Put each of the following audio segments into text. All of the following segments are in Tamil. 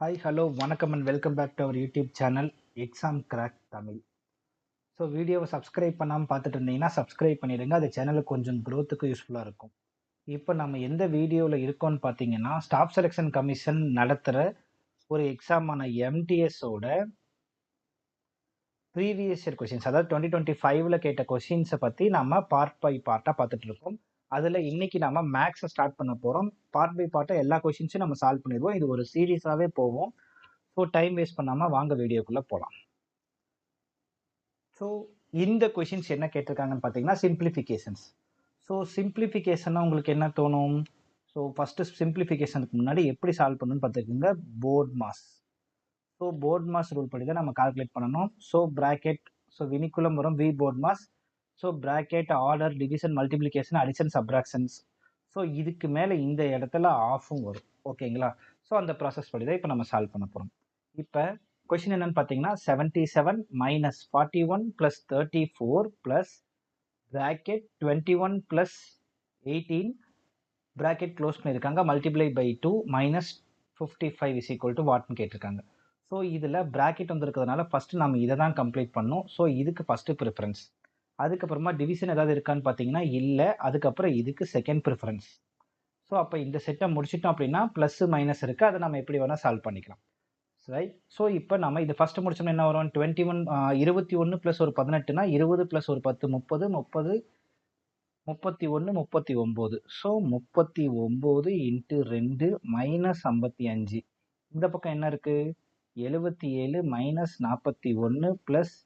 ஹாய் ஹலோ வணக்கம் and welcome back to our YouTube channel Exam Crack Tamil. So வீடியோவை சப்ஸ்கிரைப் பண்ணாமல் பார்த்துட்டு இருந்தீங்கன்னா சப்ஸ்கிரைப் பண்ணிடுங்க. அது சேனலுக்கு கொஞ்சம் க்ரோத்துக்கு யூஸ்ஃபுல்லாக இருக்கும். இப்போ நம்ம எந்த வீடியோவில் இருக்கோம்னு பார்த்தீங்கன்னா ஸ்டாஃப் செலெக்ஷன் கமிஷன் நடத்துகிற ஒரு எக்ஸாமான எம்டிஎஸோட ப்ரீவியஸ் இயர் கொஷின்ஸ், அதாவது 2025 கேட்ட கொஷின்ஸை பற்றி நம்ம பார்ட் பை பார்ட்டாக பார்த்துட்டு இருக்கோம். அதில் இன்னைக்கு நம்ம மேக்ஸை ஸ்டார்ட் பண்ண போகிறோம். பார்ட் பை பார்ட்டாக எல்லா கொஷின்ஸும் நம்ம சால்வ் பண்ணிடுவோம். இது ஒரு சீரீஸாகவே போவோம். ஸோ டைம் வேஸ்ட் பண்ணாமல் வாங்க வீடியோக்குள்ளே போகலாம். ஸோ இந்த கொஷின்ஸ் என்ன கேட்டிருக்காங்கன்னு பார்த்தீங்கன்னா சிம்பிளிஃபிகேஷன்ஸ். ஸோ சிம்பிளிஃபிகேஷன்னா உங்களுக்கு என்ன தோணும்? ஸோ ஃபஸ்ட்டு சிம்பிளிஃபிகேஷனுக்கு முன்னாடி எப்படி சால்வ் பண்ணணும்னு பார்த்துக்கோங்க. BODMAS. So BODMAS rule படி தான் நம்ம கால்குலேட் பண்ணணும். ஸோ ப்ராக்கெட், ஸோ வினிக்குலம் வரும் V BODMAS. So bracket, order, division, multiplication, addition, subtractions. So இதுக்கு மேலே இந்த இடத்துல ஆஃபும் வரும். ஓகேங்களா? ஸோ அந்த ப்ராசஸ் படி தான் இப்போ நம்ம சால்வ் பண்ண போகிறோம். இப்போ கொஷின் என்னன்னு பார்த்தீங்கன்னா 77 minus 41 plus 34 plus bracket 21 plus 18 bracket close பண்ணியிருக்காங்க, multiply by 2 minus 55 is equal to வாட்னு கேட்டிருக்காங்க. ஸோ இதில் ப்ராக்கெட் வந்திருக்கிறதுனால ஃபஸ்ட்டு நம்ம இதை தான் கம்ப்ளீட் பண்ணணும். ஸோ இதுக்கு ஃபஸ்ட்டு ப்ரிஃபரன்ஸ். அதுக்கப்புறமா டிவிஷன் ஏதாவது இருக்கான்னு பார்த்தீங்கன்னா இல்லை. அதுக்கப்புறம் இதுக்கு செகண்ட் ப்ரிஃபரன்ஸ். ஸோ அப்போ இந்த செட்டை முடிச்சிட்டோம் அப்படின்னா ப்ளஸ் மைனஸ் இருக்குது, அதை நம்ம எப்படி வேணால் சால்வ் பண்ணிக்கலாம். ரைட். ஸோ இப்போ நம்ம இது ஃபஸ்ட்டு முடிச்சோம்னா என்ன வரும்? 21 ப்ளஸ் ஒரு 18னா 20 ப்ளஸ் ஒரு 10 30 30 31 39. So 39 into 2 minus 55. இந்த பக்கம் என்ன இருக்கு? 77 minus 41 plus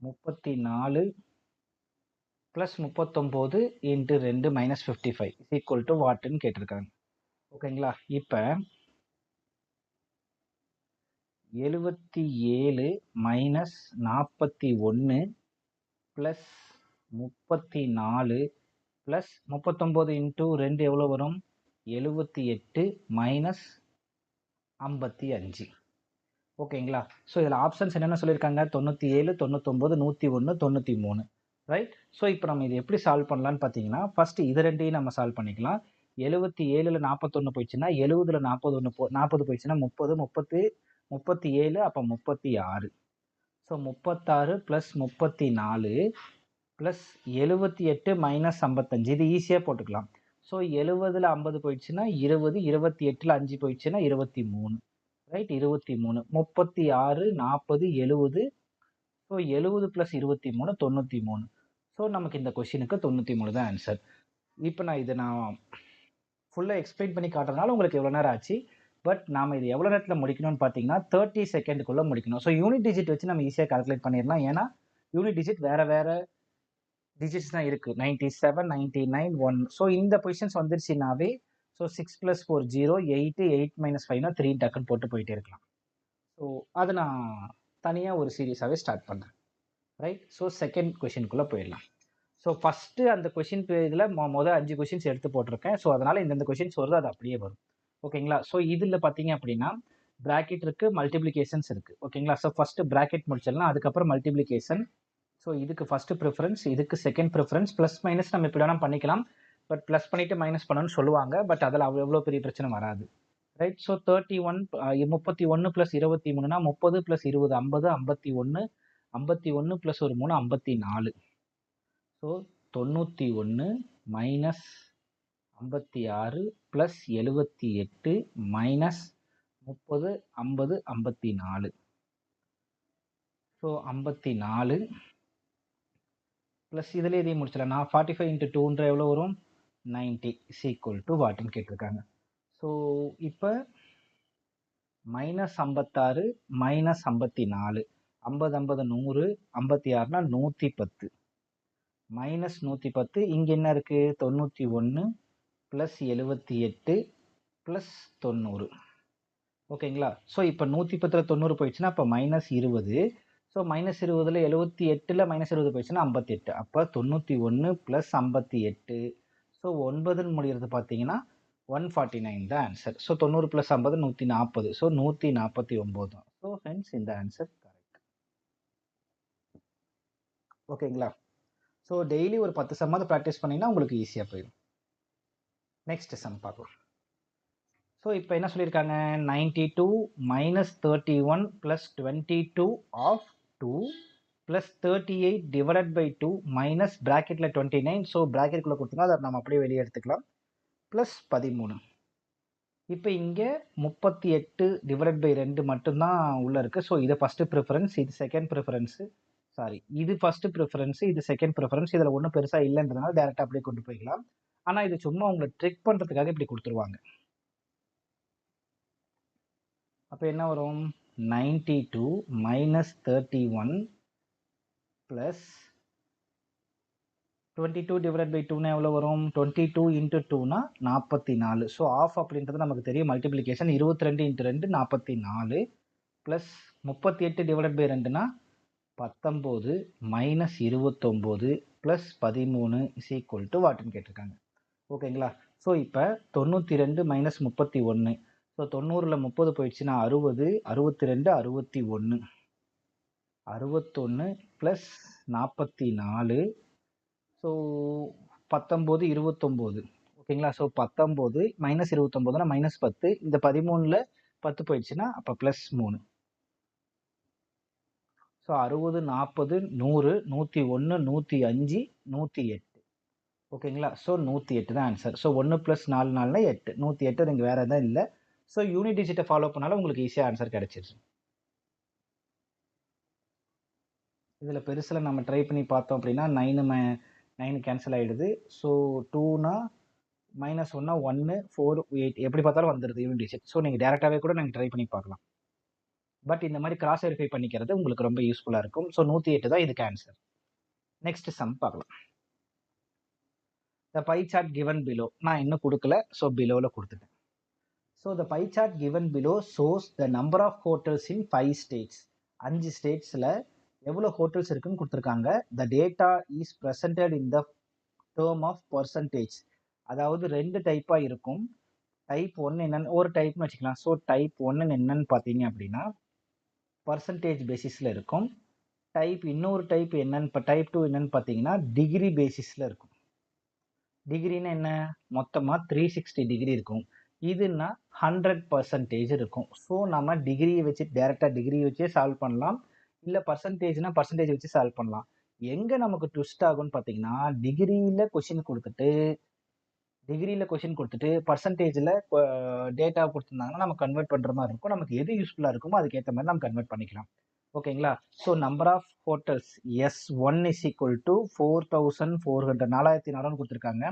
34 plus 39 into 2 minus 55 is equal to வாட்டுன்னு கேட்டிருக்காங்க. ஓகேங்களா? இப்போ 77 மைனஸ் 41 ப்ளஸ் 34 ப்ளஸ் 39 இன்ட்டு 2 எவ்வளோ வரும்? 78 மைனஸ் 55. ஓகேங்களா? ஸோ இதில் ஆப்ஷன்ஸ் என்னென்ன சொல்லியிருக்காங்க? 97 99 101 93. ரைட். ஸோ இப்போ நம்ம இது எப்படி சால்வ் பண்ணலான்னு பார்த்தீங்கன்னா ஃபர்ஸ்ட் இது ரெண்டையும் நம்ம சால்வ் பண்ணிக்கலாம். 77ல் 41 போயிடுச்சுன்னா 70ல் 40 போயிடுச்சுன்னா 30 37 அப்போ 36. So 36 plus 34 plus 78 minus 55. இது ஈஸியாக போட்டுக்கலாம். ஸோ 70ல் 50 போயிடுச்சுன்னா 20, 28ல் 5 போயிடுச்சுன்னா 23. ரைட். 23 36 40 70. So 70 plus 23 93. ஸோ நமக்கு இந்த கொஷினுக்கு 93 தான் ஆன்சர். இப்போ நான் ஃபுல்லாக எக்ஸ்பிளைன் பண்ணி காட்டுறதுனால உங்களுக்கு எவ்வளோ நேரம் ஆச்சு. பட் நாம் இது எவ்வளோ நேரத்தில் முடிக்கணும்னு பார்த்தீங்கன்னா 30 செகண்டுக்குள்ளே முடிக்கணும். ஸோ யூனிட் டிஜிட் வச்சு நம்ம ஈஸியாக கால்குலேட் பண்ணிடலாம். ஏன்னா யூனிட் டிஜிட் வேறு டிஜிட்ஸ் தான் இருக்குது. 97 99 1. ஸோ இந்த பொசிஷன்ஸ் வந்துருச்சுனாவே ஸோ 6 + 4 0 8 8 - 5னா 3 டக்குன்னு போட்டு போயிட்டே இருக்கலாம். ஸோ அதை நான் தனியாக ஒரு சீரியஸாகவே ஸ்டார்ட் பண்ணுறேன். ரைட். ஸோ செகண்ட் கொஷினுக்குள்ளே போயிடலாம். ஸோ ஃபஸ்ட்டு அந்த கொஷின் இதில் மொதல் 5 கொஷின்ஸ் எடுத்து போட்டிருக்கேன். ஸோ அதனால் இந்தந்த கொஷின்ஸ் வருது, அது அப்படியே வரும். ஓகேங்களா? ஸோ இதில் பார்த்தீங்க அப்படின்னா ப்ராக்கெட் இருக்குது, மல்டிப்ளிகேஷன்ஸ் இருக்குது. ஓகேங்களா? ஸோ ஃபஸ்ட்டு ப்ராக்கெட் முடிச்சிடலாம், அதுக்கப்புறம் மல்டிப்ளிகேஷன். ஸோ இதுக்கு ஃபஸ்ட்டு ப்ரிஃபரன்ஸ், இதுக்கு செகண்ட் ப்ரிஃபரன்ஸ். ப்ளஸ் மைனஸ் நம்ம எப்படி வேணால் பண்ணிக்கலாம். பட் ப்ளஸ் பண்ணிவிட்டு மைனஸ் பண்ணணும்னு சொல்லுவாங்க. பட் அதில் எவ்வளோ பெரிய பிரச்சனை வராது. ரைட். ஸோ 31 ப்ளஸ் 23னா 30 ப்ளஸ் 20 50 51 51 ப்ளஸ் ஒரு 3 54. So 91 minus 56 plus 78 minus 30 50 54. So 54 plus இதில் இதையும் முடிச்சிடலாம். நான் 45 இன்ட்டு 2 எவ்வளோ வரும்? 90 இஸ் ஈக்குவல் டு வாட்டுன்னு கேட்டிருக்காங்க. ஸோ இப்போ மைனஸ் 56 மைனஸ் 54 50 50 100 56னா 110 மைனஸ் 110. இங்கே என்ன இருக்குது? 91 ப்ளஸ் 78 ப்ளஸ் 90. ஓகேங்களா? ஸோ இப்போ 110ல் 90 போயிடுச்சுன்னா அப்போ மைனஸ் 20. ஸோ மைனஸ் 20ல் 78ல் மைனஸ் 20 போயிடுச்சுன்னா 58. அப்போ 91 ப்ளஸ் 58. ஸோ 9ன்னு முடிகிறது பார்த்தீங்கன்னா 149 தான் ஆன்சர். So 90 plus 50 140. ஸோ 149 தான். ஸோ ஹென்ஸ் இந்த ஆன்சர் கரெக்ட். ஓகேங்களா? ஸோ டெய்லி ஒரு 10 சம்மாவது ப்ராக்டிஸ் பண்ணிங்கன்னா உங்களுக்கு ஈஸியாக போயிடும். நெக்ஸ்ட் சம் பார்க்கலாம். ஸோ இப்போ என்ன சொல்லியிருக்காங்க, 92 minus 31 plus 22 of 2 plus 38 divided by 2 minus ப்ராக்கெட்டில் 29. ஸோ ப்ராக்கெட்டுக்குள்ளே கொடுத்துருங்க, அதை நம்ம அப்படியே வெளியே எடுத்துக்கலாம். ப்ளஸ் 13. இப்போ இங்கே 38 டிவைடட் பை 2 மட்டும்தான் உள்ளே இருக்குது. ஸோ இது ஃபஸ்ட்டு ப்ரிஃபரன்ஸ், இது செகண்ட் ப்ரிஃபரன்ஸு, சாரி இது ஃபஸ்ட்டு ப்ரிஃபரன்ஸு, இது செகண்ட் ப்ரிஃபரன்ஸ். இதில் ஒன்றும் பெருசாக இல்லைன்றதுனால டேரெக்டாக அப்படியே கொண்டு போய்க்கலாம். ஆனால் இது சும்மா உங்களை ட்ரிக் பண்ணுறதுக்காக இப்படி கொடுத்துருவாங்க. அப்போ என்ன வரும், 92 மைனஸ் 31 ப்ளஸ் 22 டிவைடட் பை 2னா எவ்வளோ வரும், 22 இன்ட்டு 2னா 44. ஸோ ஆஃப் அப்படின்றது நமக்கு தெரியும், multiplication 22 into 2 44 plus 38 divided by 2னா 19 minus 29 plus 13 is equal to வாட்டுன்னு கேட்டிருக்காங்க. ஓகேங்களா. ஸோ இப்போ 92 மைனஸ் 31, ஸோ 90ல் 30 போயிடுச்சுன்னா 60, 62 61, 61 ப்ளஸ் 44, ஸோ 19 29. ஓகேங்களா. ஸோ 19 மைனஸ் 29னா மைனஸ் 10, இந்த 13ல் 10 போயிடுச்சுன்னா அப்போ ப்ளஸ் 3. ஸோ 60 40 100 101 105 108. ஓகேங்களா. ஸோ 108 தான் ஆன்சர். ஸோ 1 ப்ளஸ் 4 4னா 8, 108 இங்கே வேறு எதாவது இல்லை. ஸோ யூனிட் டிஜிட்டை ஃபாலோ பண்ணாலும் உங்களுக்கு ஈஸியாக ஆன்சர் கிடச்சிருச்சு. இதில் பெருசில் நம்ம ட்ரை பண்ணி பார்த்தோம் அப்படின்னா 9 கேன்சல் ஆகிடுது. ஸோ 2னா மைனஸ் 1னா 1 4 8 எப்படி பார்த்தாலும் வந்துடுது யூனிட் டிஜிட். ஸோ நீங்கள் டேரெக்டாகவே கூட நீங்கள் ட்ரை பண்ணி பார்க்கலாம். பட் இந்த மாதிரி கிராஸ் வெரிஃபை பண்ணிக்கிறது உங்களுக்கு ரொம்ப யூஸ்ஃபுல்லாக இருக்கும். ஸோ 108 தான் இதுக்கு ஆன்சர். நெக்ஸ்ட் சம் பார்க்கலாம். The pie chart given below, நான் இன்னும் கொடுக்கல, ஸோ பிலோவில் கொடுத்துட்டேன். So the pie chart given below shows the number of hotels in 5 states. 5 ஸ்டேட்ஸில் எவ்வளோ ஹோட்டல்ஸ் இருக்குன்னு கொடுத்துருக்காங்க. The data is presented in the term of percentage. அதாவது 2 டைப்பாக இருக்கும். டைப் 1 என்னன்னு ஒரு டைப்னு வச்சுக்கலாம். ஸோ டைப் 1 என்னன்னு பார்த்தீங்க அப்படின்னா பர்சன்டேஜ் பேசிஸில் இருக்கும். இன்னொரு டைப் என்னன்னு, டைப் 2 என்னன்னு பார்த்தீங்கன்னா டிகிரி பேசிஸில் இருக்கும். டிகிரின்னு என்ன, மொத்தமாக 360 டிகிரி இருக்கும். இதுன்னா 100% இருக்கும். ஸோ நம்ம டிகிரியை வச்சு டேரெக்டாக டிகிரியை வச்சே சால்வ் பண்ணலாம், இல்லை பர்சன்டேஜ்னா பர்சன்டேஜ் வச்சு சால்வ் பண்ணலாம். எங்கே நமக்கு ட்விஸ்ட் ஆகும்னு பார்த்தீங்கன்னா டிகிரியில் கொஷின் கொடுத்துட்டு பர்சன்டேஜில் டேட்டா கொடுத்துருந்தாங்கன்னா நம்ம கன்வெர்ட் பண்ணுற மாதிரி இருக்கும். நமக்கு எது யூஸ்ஃபுல்லாக இருக்குமோ அதுக்கேற்ற மாதிரி நம்ம கன்வெர்ட் பண்ணிக்கலாம். ஓகேங்களா. So number of hotels S1 is equal to 4400, 4400 கொடுத்துருக்காங்க.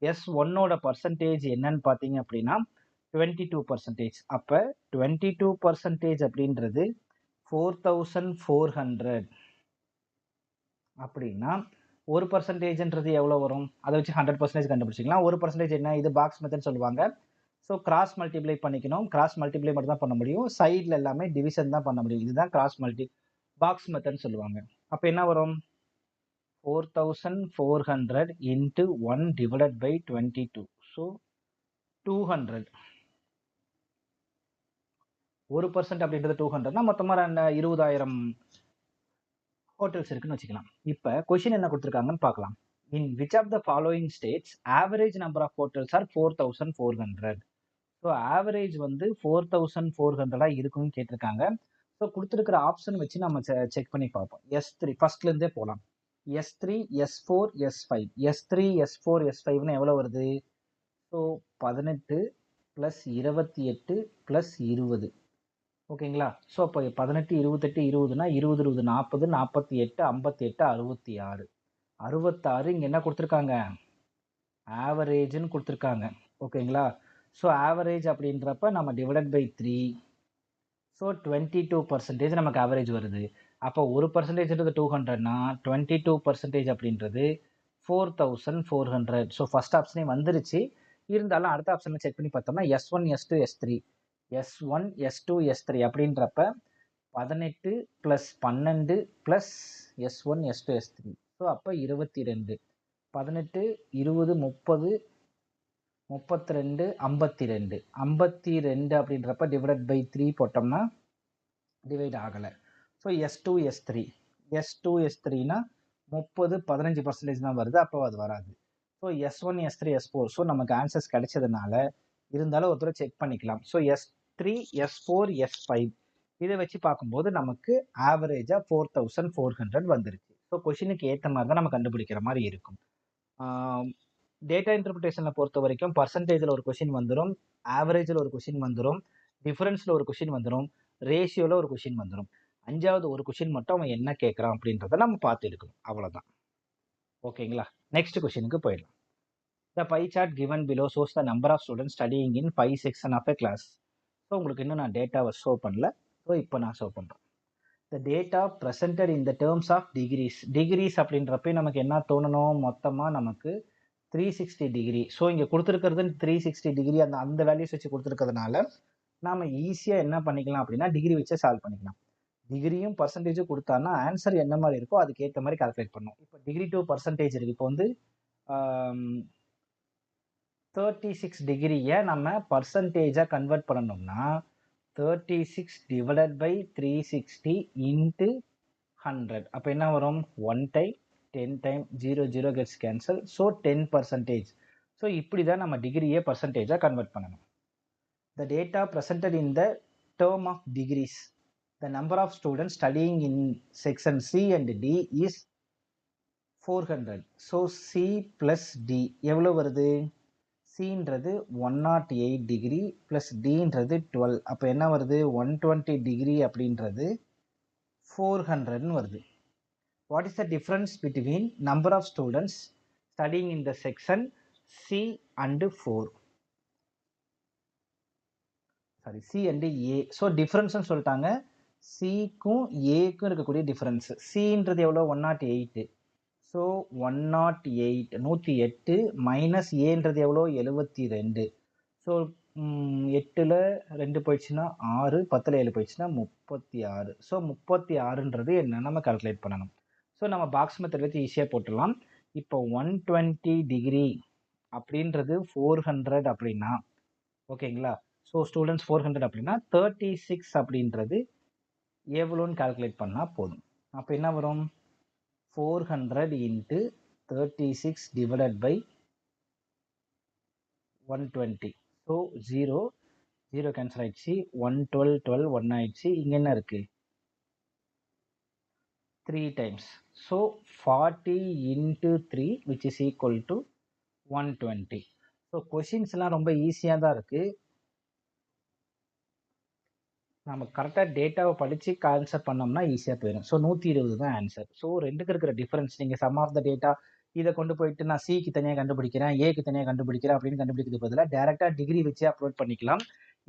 S1ஓட பர்சன்டேஜ் என்னன்னு பார்த்தீங்க அப்படின்னா 22%. அப்போ 22% அப்படின்றது 4400 அப்படின்னா 1%ன்றது எவ்வளோ வரும், அதை வச்சு 100% கண்டுபிடிச்சிக்கலாம். 1% என்ன, இது பாக்ஸ் மெத்தட் சொல்லுவாங்க. ஸோ கிராஸ் மல்டிப்ளை பண்ணிக்கணும். கிராஸ் மல்டிப்ளை மட்டும் தான் பண்ண முடியும், சைடில் எல்லாமே டிவிஷன் தான் பண்ண முடியும். இதுதான் கிராஸ் பாக்ஸ் மெத்தட்னு சொல்லுவாங்க. அப்போ என்ன வரும், 4400 into 1 divided by 22. So 200. 1% அப்படின்றது 200னா மொத்தமாக 20,000 ஹோட்டல்ஸ் இருக்குன்னு வச்சுக்கலாம். இப்போ கொஷின் என்ன கொடுத்துருக்காங்கன்னு பார்க்கலாம். In which of the following states average number of hotels are 4400. So average வந்து 4400 இருக்குன்னு கேட்டிருக்காங்க. ஸோ கொடுத்துருக்கிற ஆப்ஷன் வச்சு நம்ம செக் பண்ணி பார்ப்போம். S3 ஃபர்ஸ்ட்லேருந்தே போகலாம். S3 S4 S5. S3 S4 S5ன்னு எவ்வளோ வருது, ஸோ 18 ப்ளஸ் 28 ப்ளஸ் 20. ஓகேங்களா. ஸோ அப்போ 18 28 20னா 20 20 40 48 58 66 66. இங்கே என்ன கொடுத்துருக்காங்க, ஆவரேஜ்னு கொடுத்துருக்காங்க. ஓகேங்களா. ஸோ ஆவரேஜ் அப்படின்றப்ப நம்ம டிவைடட் பை 3. ஸோ 22% நமக்கு ஆவரேஜ் வருது. அப்போ 1%ன்றது 200னா 22% அப்படின்றது 4400. ஸோ ஃபர்ஸ்ட் ஆப்ஷனே வந்துருச்சு. இருந்தாலும் அடுத்த ஆப்ஷனை செக் பண்ணி பார்த்தோம்னா S1 S2 S3 S1 S2 S3 அப்படின்றப்ப 18 plus 12 plus S1 S2 S3. So அப்போ 22. 18 20 30 32 52 52 அப்படின்றப்ப டிவைடட் பை 3 போட்டோம்னா டிவைட் ஆகலை. ஸோ S2 S3னா 30 15% தான் வருது, அப்போ அது வராது. So S1 S3 S4. So நமக்கு ஆன்சர்ஸ் கிடைச்சதுனால இருந்தாலும் ஒரு தடவை செக் பண்ணிக்கலாம். ஸோ S3, S4, S5 இதை வச்சு பார்க்கும்போது நமக்கு ஆவரேஜா 4400 வந்துருச்சு. ஸோ கொஷினுக்கு ஏற்ற மாதிரி தான் நம்ம கண்டுபிடிக்கிற மாதிரி இருக்கும். டேட்டா இன்டர்பிரிட்டேஷனை பொறுத்த வரைக்கும் பர்சன்டேஜில் ஒரு கொஷின் வந்துடும், ஆவரேஜில் ஒரு கொஷின் வந்துடும், டிஃபரன்ஸில் ஒரு கொஷின் வந்துடும், ரேஷியோவில் ஒரு கொஷின் வந்துடும். 5வது ஒரு கொஷின் மட்டும் அவன் என்ன கேட்குறான் அப்படின்றத நம்ம பார்த்து எடுக்கணும். அவ்வளோதான். ஓகேங்களா? நெக்ஸ்ட் கொஷினுக்கு போயிடலாம். The pie chart given below shows the number of students studying in pi section of a class. So உங்களுக்கு இன்னும் நான் டேட்டாவை ஷோ பண்ணல. ஸோ இப்போ நான் ஷோ பண்ணுறேன். The data presented in the terms of degrees. Degrees அப்படின்றப்ப நமக்கு என்ன தோணணும்? மொத்தமாக நமக்கு 360 டிகிரி. ஸோ இங்கே கொடுத்துருக்கிறது 360 டிகிரி அந்த வேல்யூஸ் வச்சு கொடுத்துருக்கிறதுனால நாம் ஈஸியாக என்ன பண்ணிக்கலாம் அப்படின்னா டிகிரி வச்சு சால்வ் பண்ணிக்கலாம். டிகிரியும் பர்சன்டேஜும் கொடுத்தான்னா ஆன்சர் என்ன மாதிரி இருக்கோ அதுக்கேற்ற மாதிரி கால்குலேட் பண்ணணும். இப்போ டிகிரி டு பர்சன்டேஜ் இருக்குது. இப்போ வந்து 36 டிகிரியை நம்ம பர்சன்டேஜாக கன்வெர்ட் பண்ணணும்னா 36 டிவைடட் பை 360 இன்ட்டு 100. அப்போ என்ன வரும்? 1 time 10 time 0 0 gets cancel. So 10%. So இப்படி தான் நம்ம டிகிரியை பர்சன்டேஜாக கன்வெர்ட் பண்ணணும். The data presented in the term of degrees. The number of students studying in section C and D is 400. So C plus D எவ்வளோ வருது? சின்றது 108 டிகிரி ப்ளஸ் டின்றது 12. அப்போ என்ன வருது? 120 டிகிரி அப்படின்றது 400ன்னு வருது. What is the difference between number of students studying in the section C and 4? Sorry, C and A. So டிஃப்ரென்ஸ்னு சொல்லிட்டாங்க. சிக்கும் ஏக்கும் இருக்கக்கூடிய டிஃப்ரென்ஸ். சின்றது எவ்வளோ? 108. ஸோ 108 108 மைனஸ் ஏன்றது எவ்வளோ? 72. ஸோ 8ல் 2 போயிடுச்சுன்னா 6, 10ல் 7 போயிடுச்சுன்னா 36. ஸோ 36ன்றது என்ன நம்ம கால்குலேட் பண்ணணும். ஸோ நம்ம பாக்ஸ் மெத்தட் வச்சு ஈஸியாக போட்டுடலாம். இப்போ 120 டிகிரி அப்படின்றது 400 அப்படின்னா ஓகேங்களா? ஸோ ஸ்டூடெண்ட்ஸ் 400 அப்படின்னா 36 அப்படின்றது எவ்வளோன்னு கால்குலேட் பண்ணால் போதும். அப்போ என்ன வரும்? 400 into 36 divided by 120. So 0 0 cancel ஆயிடுச்சு. 112 12 1 ஆயிடுச்சு. இங்கே என்ன இருக்கு? 3 times. So 40 into 3 which is equal to 120. So questions எல்லாம் ரொம்ப ஈஸியாக தான் இருக்கு. நம்ம கரெக்டாக டேட்டாவை படித்து ஆன்சர் பண்ணோம்னா ஈஸியாக போயிடும். ஸோ 120 தான் ஆன்சர். ஸோ ரெண்டுக்கு இருக்கிற டிஃபரன்ஸ் நீங்கள் சம் ஆஃப் த டேட்டா இதை கொண்டு போயிட்டு நான் சிக்கு தனியாக கண்டுபிடிக்கிறேன், ஏக்கு தனியாக கண்டுபிடிக்கிறேன் அப்படின்னு கண்டுபிடிக்கிறது பதிலாக டேரெக்டாக டிகிரி வச்சு அப்ரோச் பண்ணிக்கலாம்.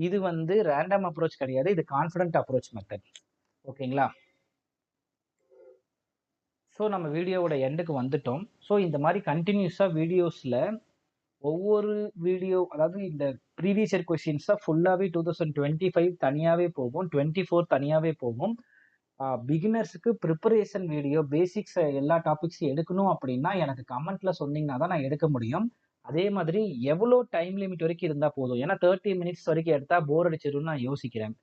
இது வந்து ரேண்டம் அப்ரோச் கிடையாது, இது கான்ஃபிடென்ட் அப்ரோச் மெத்தட். ஓகேங்களா? ஸோ நம்ம வீடியோவோட எண்டுக்கு வந்துட்டோம். ஸோ இந்த மாதிரி கண்டினியூஸாக வீடியோஸில் ஒவ்வொரு வீடியோ, அதாவது இந்த ப்ரீவியஸ் இயர் கொஸ்டின்ஸாக ஃபுல்லாகவே 2025 தனியாகவே போகும், 24 தனியாகவே போகும். பிகினர்ஸுக்கு ப்ரிப்பரேஷன் வீடியோ பேசிக்ஸ் எல்லா டாபிக்ஸும் எடுக்கணும் அப்படின்னா எனக்கு கமெண்ட்ல சொன்னீங்கன்னா தான் நான் எடுக்க முடியும். அதே மாதிரி எவ்வளோ டைம் லிமிட் வரைக்கும் இருந்தால் போதும், ஏன்னா 30 மினிட்ஸ் வரைக்கும் எடுத்தால் போர் அடிச்சிடும்னு நான் யோசிக்கிறேன்.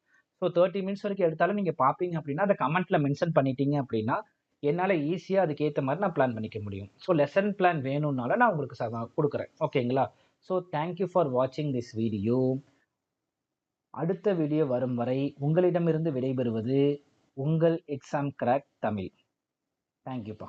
ஸோ 30 மினிட்ஸ் வரைக்கும் எடுத்தாலும் நீங்கள் பார்ப்பீங்க அப்படின்னா அதை கமெண்ட்ல மென்ஷன் பண்ணிட்டீங்க அப்படின்னா என்னால் ஈஸியாக அதுக்கேற்ற மாதிரி நான் பிளான் பண்ணிக்க முடியும். ஸோ லெசன் பிளான் வேணும்னால நான் உங்களுக்கு கொடுக்குறேன். ஓகேங்களா? ஸோ தேங்க்யூ ஃபார் வாட்சிங் திஸ் வீடியோ. அடுத்த வீடியோ வரும் வரை உங்களிடமிருந்து விடைபெறுவது உங்கள் எக்ஸாம் கிராக் தமிழ். தேங்க்யூப்பா.